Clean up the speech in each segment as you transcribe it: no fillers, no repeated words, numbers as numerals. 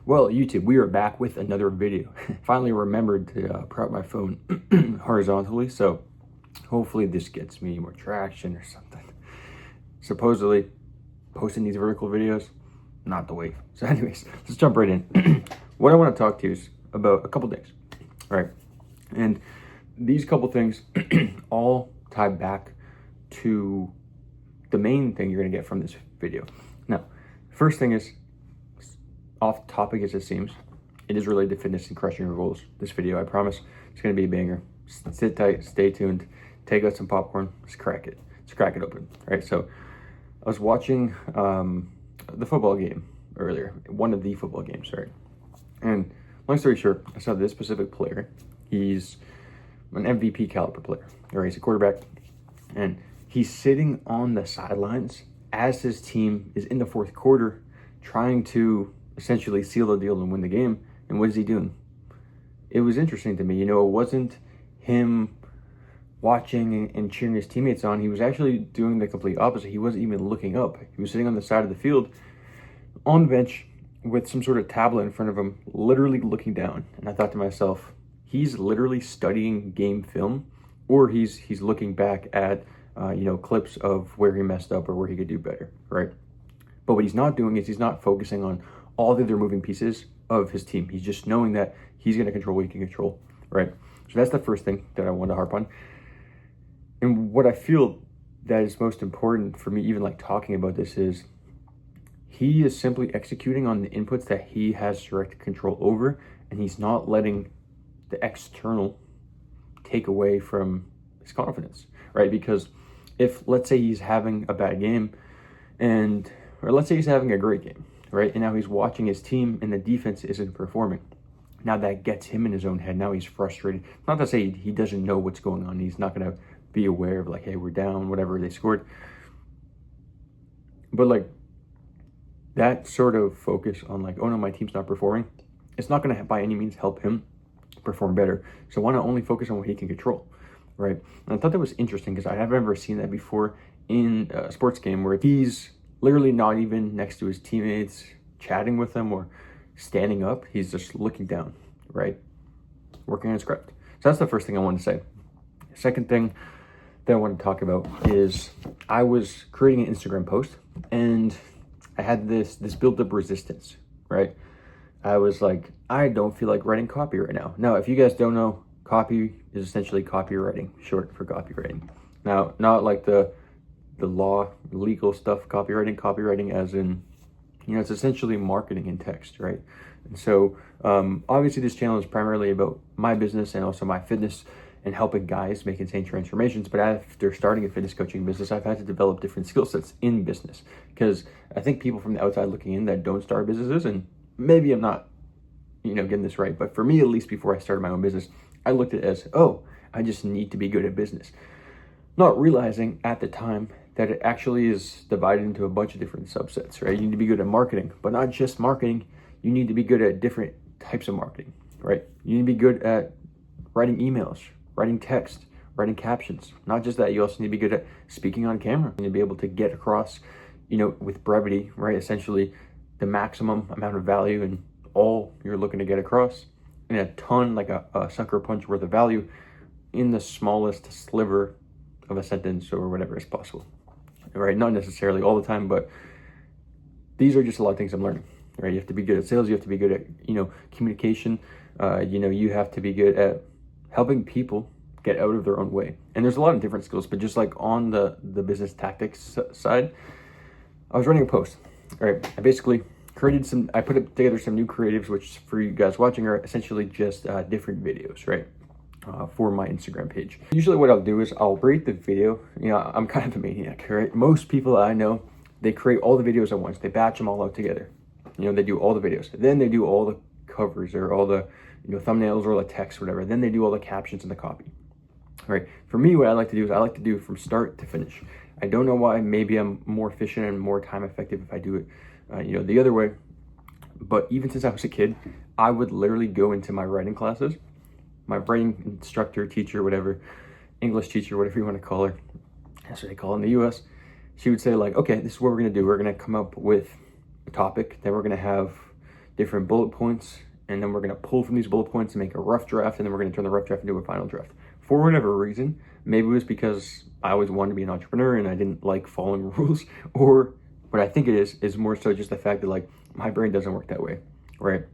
Well, YouTube, we are back with another video. Finally remembered to prop my phone horizontally, so hopefully this gets me more traction or something. Supposedly, posting these vertical videos, not the way. So anyways, let's jump right in. What I want to talk to you is about a couple things, right? And these couple things all tie back to the main thing you're going to get from this video. Now, first thing is, off topic as it seems, it is related to fitness and crushing your goals. This video, I promise, it's going to be a banger. Sit tight, stay tuned, take out some popcorn, let's crack it. Let's crack it open, right? So I was watching the football game earlier, one of the football games, right? And long story short, I saw this specific player. He's an MVP caliber player, or he's a quarterback, and he's sitting on the sidelines as his team is in the fourth quarter trying to essentially seal the deal and win the game. And what is he doing? It was interesting to me. It wasn't him watching and cheering his teammates on. He was actually doing the complete opposite. He wasn't even looking up. He was sitting on the side of the field on the bench with some sort of tablet in front of him, literally looking down. And I thought to myself, he's literally studying game film, or he's looking back at clips of where he messed up or where he could do better, right? But what he's not doing is he's not focusing on all the other moving pieces of his team. He's just knowing that he's going to control what he can control, right? So that's the first thing that I want to harp on. And what I feel that is most important for me, even like talking about this, is he is simply executing on the inputs that he has direct control over, and he's not letting the external take away from his confidence, right? Because if, let's say, he's having a bad game, or let's say he's having a great game, right? And now he's watching his team and the defense isn't performing. Now that gets him in his own head. Now he's frustrated. Not to say he doesn't know what's going on. He's not going to be aware of like, hey, we're down, whatever, they scored. But like that sort of focus on like, oh no, my team's not performing, it's not going to by any means help him perform better. So why not only focus on what he can control, right? And I thought that was interesting because I have never seen that before in a sports game where he's literally not even next to his teammates chatting with them or standing up. He's just looking down, right? Working on his craft. So that's the first thing I want to say. Second thing that I want to talk about is I was creating an Instagram post and I had this built-up resistance, right? I was like, I don't feel like writing copy right now. Now, if you guys don't know, copy is essentially copywriting, short for copywriting. Now, not like the law, legal stuff, copywriting as in, it's essentially marketing in text, right? And so obviously this channel is primarily about my business and also my fitness and helping guys make insane transformations. But after starting a fitness coaching business, I've had to develop different skill sets in business, because I think people from the outside looking in that don't start businesses, and maybe I'm not, getting this right, but for me, at least before I started my own business, I looked at it as, oh, I just need to be good at business. Not realizing at the time that it actually is divided into a bunch of different subsets, right? You need to be good at marketing, but not just marketing. You need to be good at different types of marketing, right? You need to be good at writing emails, writing text, writing captions. Not just that, you also need to be good at speaking on camera. You need to be able to get across, with brevity, right? Essentially the maximum amount of value and all you're looking to get across in a ton, like a sucker punch worth of value in the smallest sliver of a sentence or whatever is possible, right? Not necessarily all the time, but these are just a lot of things I'm learning, right? You have to be good at sales. You have to be good at, communication. You have to be good at helping people get out of their own way. And there's a lot of different skills, but just like on the business tactics side, I was running a post, right? I basically I put together some new creatives, which for you guys watching are essentially just different videos, right? For my Instagram page. Usually what I'll do is I'll rate the video. I'm kind of a maniac, right? Most people I know, they create all the videos at once. They batch them all out together. They do all the videos. Then they do all the covers or all the thumbnails or the text, whatever. Then they do all the captions and the copy. All right. For me, what I like to do is I like to do from start to finish. I don't know why. Maybe I'm more efficient and more time effective if I do it, the other way. But even since I was a kid, I would literally go into my writing classes. My writing instructor, teacher, whatever, English teacher, whatever you want to call her, that's what they call it in the US. She would say like, okay, this is what we're going to do. We're going to come up with a topic. Then we're going to have, different bullet points, and then we're going to pull from these bullet points and make a rough draft, and then we're going to turn the rough draft into a final draft. For whatever reason, maybe it was because I always wanted to be an entrepreneur and I didn't like following rules, or what I think it is more so just the fact that like my brain doesn't work that way, right?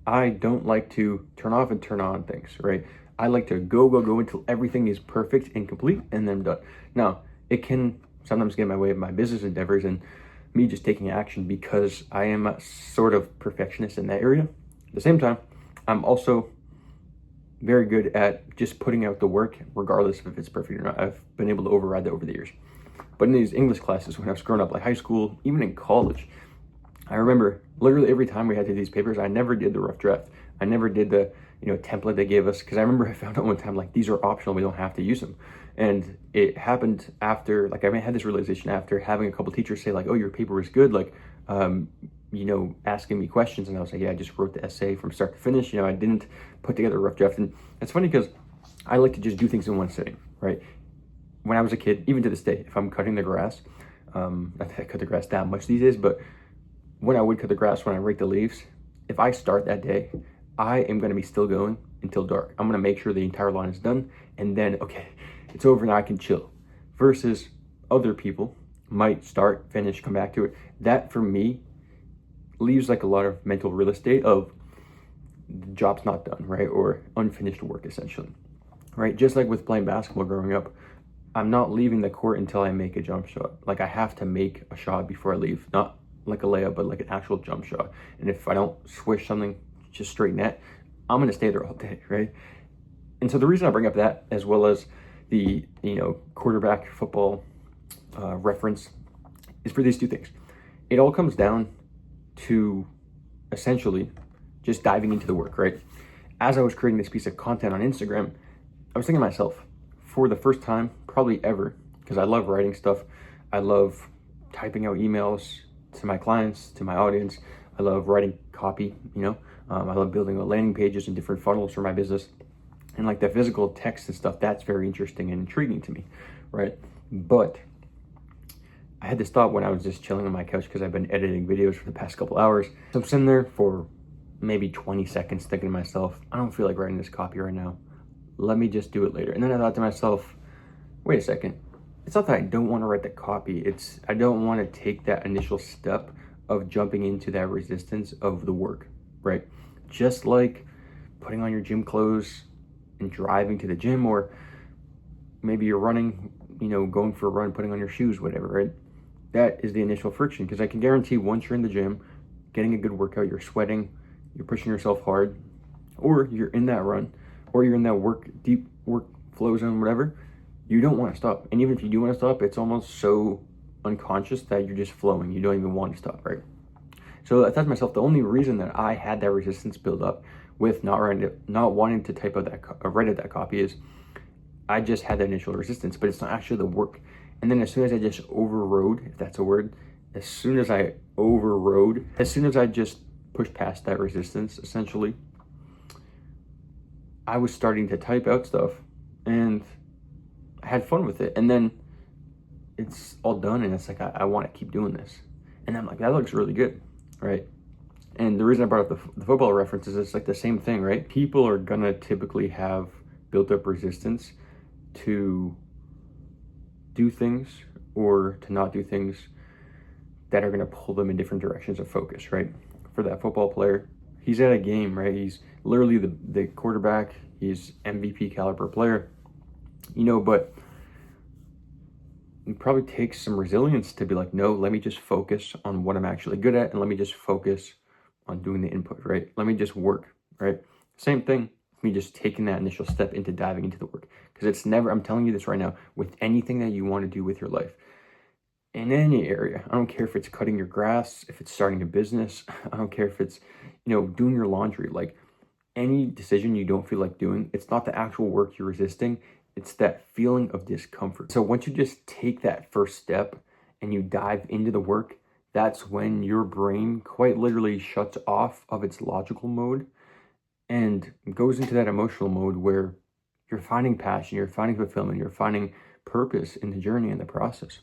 I don't like to turn off and turn on things, right? I like to go until everything is perfect and complete, and then I'm done. Now, it can sometimes get in my way of my business endeavors and me just taking action because I am a sort of perfectionist in that area. At the same time, I'm also very good at just putting out the work regardless of if it's perfect or not. I've been able to override that over the years. But in these English classes, when I was growing up, like high school, even in college, I remember literally every time we had to do these papers, I never did the rough draft. I never did the template they gave us, because I remember I found out one time like these are optional, we don't have to use them. And it happened after, like I had this realization after having a couple teachers say like, oh, your paper was good, like asking me questions, and I was like, yeah, I just wrote the essay from start to finish. I didn't put together a rough draft. And it's funny because I like to just do things in one sitting, right? When I was a kid, even to this day, if I'm cutting the grass, not that I cut the grass that much these days, but when I would cut the grass, when I rake the leaves, if I start that day, I am going to be still going until dark. I'm going to make sure the entire line is done, and then, okay, it's over now, I can chill. Versus other people might start, finish, come back to it. That, for me, leaves like a lot of mental real estate of the job's not done, right? Or unfinished work, essentially, right? Just like with playing basketball growing up, I'm not leaving the court until I make a jump shot. Like, I have to make a shot before I leave. Not like a layup, but like an actual jump shot. And if I don't swish something just straight net, I'm going to stay there all day, right? And so the reason I bring up that, as well as the quarterback football reference, is for these two things. It all comes down to essentially just diving into the work, right? As I was creating this piece of content on Instagram, I was thinking to myself, for the first time probably ever, because I love writing stuff, I love typing out emails to my clients, to my audience, I love writing copy, I love building landing pages and different funnels for my business. And like the physical text and stuff, that's very interesting and intriguing to me, right? But I had this thought when I was just chilling on my couch, because I've been editing videos for the past couple hours. So I'm sitting there for maybe 20 seconds thinking to myself, I don't feel like writing this copy right now. Let me just do it later. And then I thought to myself, wait a second. It's not that I don't want to write the copy. It's I don't want to take that initial step of jumping into that resistance of the work, right? Just like putting on your gym clothes and driving to the gym, or maybe you're running, going for a run, putting on your shoes, whatever, right? That is the initial friction, because I can guarantee once you're in the gym, getting a good workout, you're sweating, you're pushing yourself hard, or you're in that run, or you're in that deep work flow zone, whatever, you don't want to stop. And even if you do want to stop, it's almost so unconscious that you're just flowing. You don't even want to stop, right? So I thought to myself, the only reason that I had that resistance build up with not wanting to type out write out that copy is I just had that initial resistance, but it's not actually the work. And then as soon as I just overrode, if that's a word, as soon as I just pushed past that resistance, essentially, I was starting to type out stuff and I had fun with it. And then it's all done and it's like, I want to keep doing this. And I'm like, that looks really good, right? And the reason I brought up the football reference is it's like the same thing, right? People are gonna typically have built up resistance to do things or to not do things that are gonna pull them in different directions of focus, right? For that football player, he's at a game, right? He's literally the quarterback. He's MVP caliber player, but it probably takes some resilience to be like, no, let me just focus on what I'm actually good at, and let me just focus on doing the input, right? Let me just work, right? Same thing, me just taking that initial step into diving into the work. Because it's never, I'm telling you this right now, with anything that you want to do with your life, in any area, I don't care if it's cutting your grass, if it's starting a business, I don't care if it's, doing your laundry, like any decision you don't feel like doing, it's not the actual work you're resisting, it's that feeling of discomfort. So once you just take that first step and you dive into the work, that's when your brain quite literally shuts off of its logical mode and goes into that emotional mode where you're finding passion, you're finding fulfillment, you're finding purpose in the journey and the process.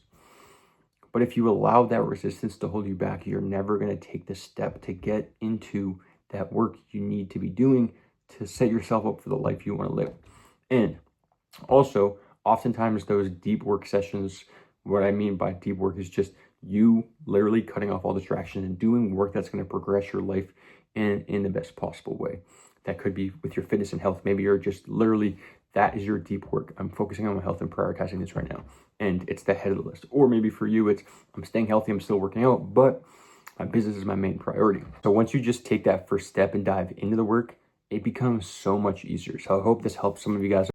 But if you allow that resistance to hold you back, you're never going to take the step to get into that work you need to be doing to set yourself up for the life you want to live. And also, oftentimes those deep work sessions, what I mean by deep work is just you literally cutting off all distractions and doing work that's going to progress your life in the best possible way. That could be with your fitness and health. Maybe you're just literally, that is your deep work. I'm focusing on my health and prioritizing this right now. And it's the head of the list. Or maybe for you, it's I'm staying healthy, I'm still working out, but my business is my main priority. So once you just take that first step and dive into the work, it becomes so much easier. So I hope this helps some of you guys.